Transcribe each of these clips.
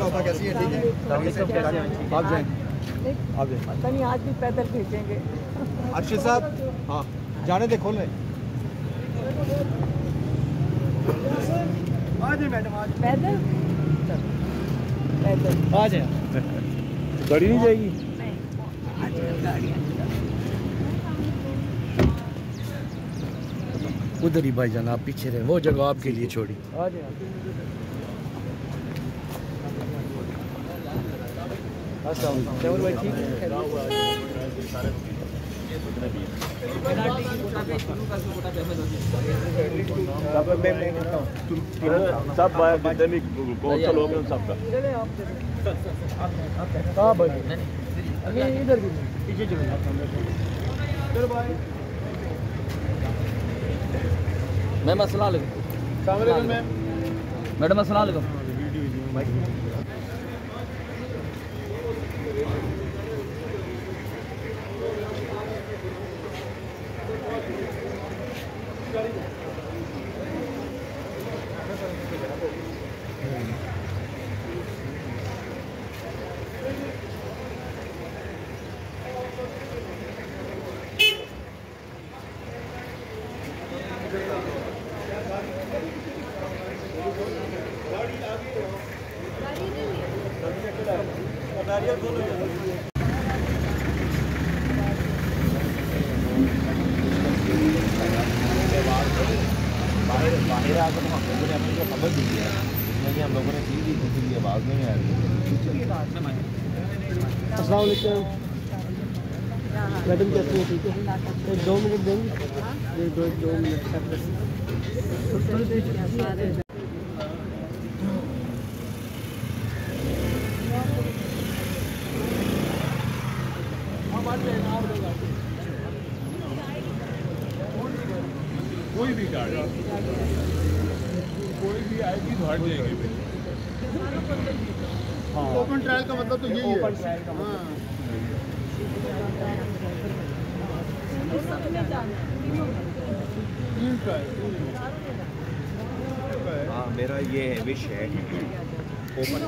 आपा कैसी है? ठीक है, आप जाएं, आप जाएं। पता नहीं आज भी पैदल भेजेंगे। अर्शिद साहब, हाँ जाने दे, खोल रहे। आ जाए मैडम, आज पैदल पैदल आ जाए। गाड़ी नहीं जाएगी? उधर ही भाईजान, आप पीछे रहे, वो जगह आपके लिए छोड़ी। आ जाए भाई, ठीक है। सब जितने भी कौंसल हो गए सबका इधर भी पीछे चलो भाई। मैम अस्सलाम वालेकुम। मैडम अस्सलाम वालेकुम। बाहर आकर हम लोगों ने अपनी खबर दी है, इसमें कि हम लोगों ने दी थी, आवाज़ नहीं आ रही है। अस्सलाम वालेकुम मैडम, कैसे हैं? ठीक है, 2 मिनट देंगे? 2 मिनट। कोई भी गाड़ी कोई भी आएगी तो हट जाएगी। ओपन ट्रायल का मतलब तो यही है। हाँ, मेरा ये विश है ओपन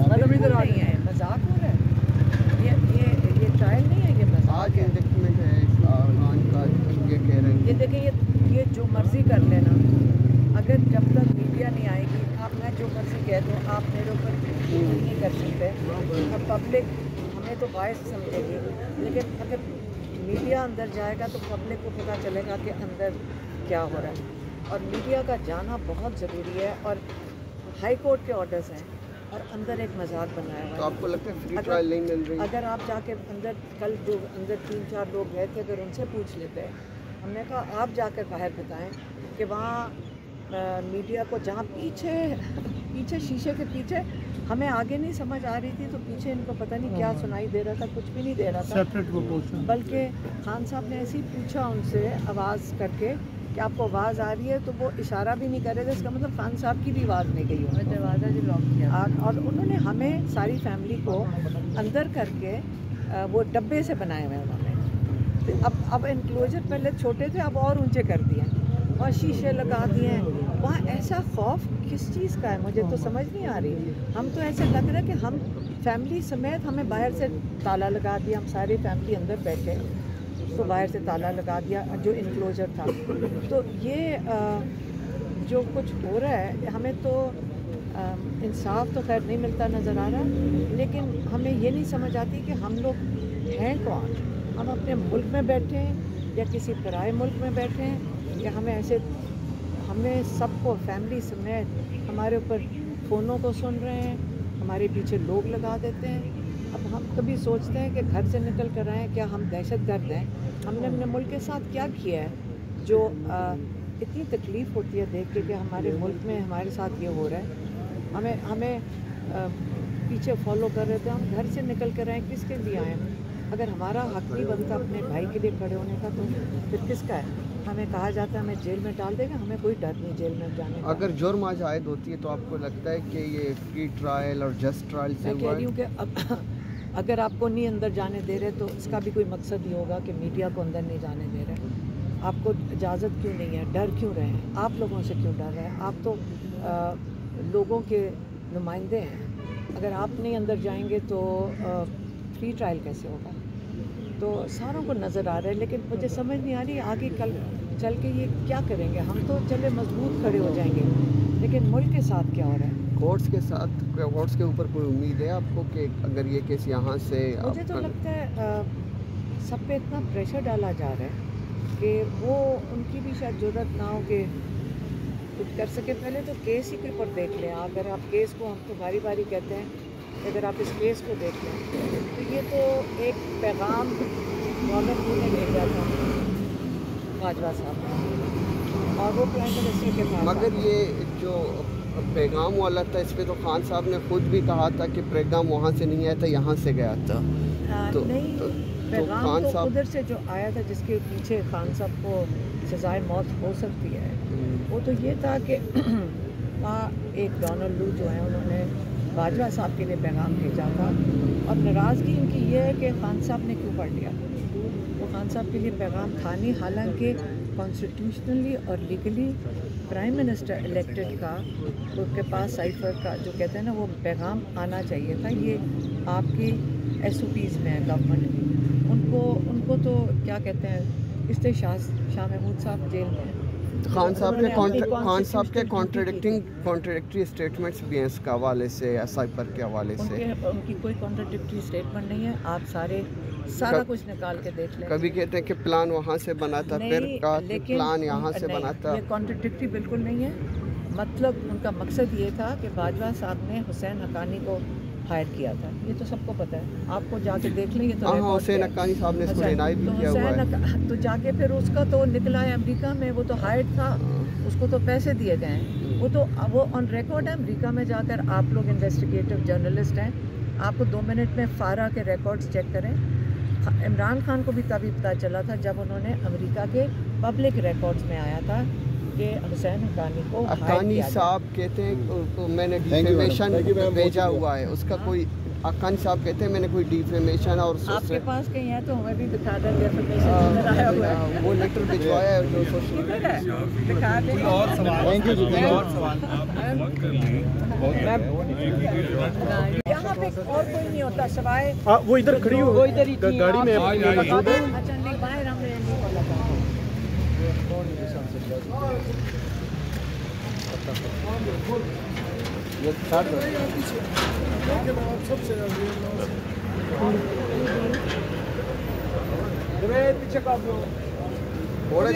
मैडम इधर आ रही है, मजाक हो रहा है। ये ट्रायल नहीं है, ये मजाक है। डॉक्यूमेंट है खान का, ये कह रहे हैं। ये देखिए, ये जो मर्जी कर लेना, अगर जब तक मीडिया नहीं आएगी, आप मैं जो मर्जी कह दूँ, आप मेरे ऊपर नहीं कर सकते। अब पब्लिक हमें तो बायस समझेगी, लेकिन अगर मीडिया अंदर जाएगा तो पब्लिक को पता चलेगा कि अंदर क्या हो रहा है। और मीडिया का जाना बहुत ज़रूरी है। और हाई कोर्ट के ऑर्डर्स हैं और अंदर एक मजाक बनाया हुआ है। तो आपको लगता है फ्री ट्रायल नहीं मिल रही? अगर आप जाके अंदर, कल जो अंदर 3-4 लोग गए थे, अगर उनसे पूछ लेते हैं, हमने कहा आप जाकर बाहर बताएं कि वहाँ मीडिया को जहाँ पीछे शीशे के पीछे हमें आगे नहीं समझ आ रही थी, तो पीछे इनको पता नहीं क्या सुनाई दे रहा था, कुछ भी नहीं दे रहा था। बल्कि खान साहब ने ऐसे ही पूछा उनसे आवाज़ करके कि आपको आवाज़ आ रही है, तो वो इशारा भी नहीं कर रहे थे। इसका मतलब खान साहब की भी आवाज़ नहीं गई, उन्होंने दरवाज़ा जो लॉक किया। और उन्होंने हमें सारी फैमिली को अंदर करके वो डब्बे से बनाए हुए उन्होंने। तो अब इनक्लोजर पहले छोटे थे, अब और ऊंचे कर दिए और शीशे लगा दिए हैं। वहाँ ऐसा खौफ किस चीज़ का है, मुझे तो समझ नहीं आ रही। हम तो ऐसे लग रहा है कि हम फैमिली समेत, हमें बाहर से ताला लगा दिया, हम सारी फैमिली अंदर बैठे तो बाहर से ताला लगा दिया जो इनक्लोजर था। तो ये जो कुछ हो रहा है, हमें तो इंसाफ तो खैर नहीं मिलता नज़र आ रहा, लेकिन हमें ये नहीं समझ आती कि हम लोग हैं कौन। हम अपने मुल्क में बैठे हैं या किसी पराए मुल्क में बैठे हैं, या हमें सबको फैमिली समेत हमारे ऊपर फ़ोनों को सुन रहे हैं, हमारे पीछे लोग लगा देते हैं। अब हम कभी सोचते हैं कि घर से निकल कर आए, क्या हम दहशतगर्द हैं? हमने अपने मुल्क के साथ क्या किया है जो इतनी तकलीफ़ होती है देख के कि हमारे मुल्क में हमारे साथ ये हो रहा है। हमें पीछे फॉलो कर रहे थे, हम घर से निकल कर आए किसके लिए आए? अगर हमारा हक नहीं बनता अपने भाई के लिए खड़े होने का, तो फिर किसका है? हमें कहा जाता है हमें जेल में डाल देगा, हमें कोई डर नहीं जेल में जाने का। अगर जुर्म आज आयद होती है तो आपको लगता है कि ये फ्री ट्रायल और जस्ट ट्रायल से मैं कह हुआ रही है? हूँ कि अब अगर आपको नहीं अंदर जाने दे रहे तो इसका भी कोई मकसद ही होगा कि मीडिया को अंदर नहीं जाने दे रहे। आपको इजाज़त क्यों नहीं है? डर क्यों रहे हैं? आप लोगों से क्यों डर रहे हैं? आप तो लोगों के नुमाइंदे हैं। अगर आप नहीं अंदर जाएंगे तो फ्री ट्रायल कैसे होगा? तो सारों को नज़र आ रहा है, लेकिन मुझे समझ नहीं आ रही आगे कल चल के ये क्या करेंगे। हम तो चले मजबूत खड़े हो जाएंगे, लेकिन मुल्क के साथ क्या हो रहा है? कोर्ट्स के साथ, कोर्ट्स के ऊपर कोई उम्मीद है आपको कि अगर ये केस यहाँ से मुझे तो लगता है सब पे इतना प्रेशर डाला जा रहा है कि वो उनकी भी शायद ज़रूरत ना हो कि कुछ कर सके। पहले तो केस ही के ऊपर देख लें। अगर आप केस को, हम तो बारी बारी कहते हैं कि अगर आप इस केस को देख लें तो ये तो एक पैगाम गवर्नर ने भेजा था बाजवा साहब ने, और वो प्राइम मिनिस्टर के पास। मगर ये जो पैगाम वाला था, इस पे तो खान साहब ने खुद भी कहा था कि पैगाम वहाँ से नहीं आया था, यहाँ से गया था। नहीं, पैगाम खान तो साहब उधर से जो आया था जिसके पीछे खान साहब को सजाए मौत हो सकती है, वो तो ये था कि वहाँ एक डोनाल्ड लू जो है उन्होंने बाजवा साहब के लिए पैगाम भेजा था, और नाराज़गी इनकी ये है कि खान साहब ने क्यों पढ़ लिया। वो खान साहब के लिए पैगाम था नहीं, हालांकि कॉन्स्टिट्यूशनली और लीगली प्राइम मिनिस्टर इलेक्टेड का उसके पास साइफर का जो कहते हैं ना वो पैगाम आना चाहिए था। ये आपकी SOPs में है गवर्नमेंट की। उनको तो क्या कहते हैं, इसलिए शाह महमूद साहब जेल में हैं। खान साहब के कॉन्ट्रडिक्टिंग कॉन्ट्रडिक्टरी स्टेटमेंट्स भी हैं इसके हवाले से या साइफर के हवाले से। उनकी कोई कॉन्ट्रडिक्टरी स्टेटमेंट नहीं है। आप सारा कुछ निकाल के देख लें। कभी कहते हैं कि प्लान वहाँ से बना था, फिर कहा कि प्लान यहाँ से बना था। ये कॉन्ट्रडिक्टरी बिल्कुल नहीं है। मतलब उनका मकसद ये था कि बाजवा साहब ने हुसैन हक्कानी को हायर किया था, ये तो सबको पता है। आपको जाके देख लें, ये तो हुसैन हक्कानी साहब ने इसको डिनाई भी किया हुआ है। तो जाके फिर उसका तो निकला है अमेरिका में, वो तो हायर था, उसको तो पैसे दिए गए हैं। वो ऑन रिकॉर्ड है अमेरिका में जाकर। आप लोग इन्वेस्टिगेटिव जर्नलिस्ट हैं, आपको 2 मिनट में फारा के रिकॉर्ड्स चेक करें। इमरान खान को भी तभी पता चला था जब उन्होंने अमेरिका के पब्लिक रिकॉर्ड्स में आया था कि हुसैन हक्कानी साहब कहते हैं मैंने डिफेमेशन भेजा हुआ है, उसका कोई हक्कानी साहब कहते हैं मैंने कोई डिफेमेशन और आपके पास कहीं है तो हमें भी दिखा दें। डिफेमेशन आया हुआ है, वो लेटर भिजवाया है जो सोशल दिखा दें। और सवाल, थैंक यू जी, और सवाल यहाँ पे और कोई नहीं होता सिवाय वो इधर खड़ी हो, वो इधर ही थी। गाड़ी में अच्छा नहीं, बाहर हमें नहीं पता। ये छाड़ दो। पीछे का थोड़ा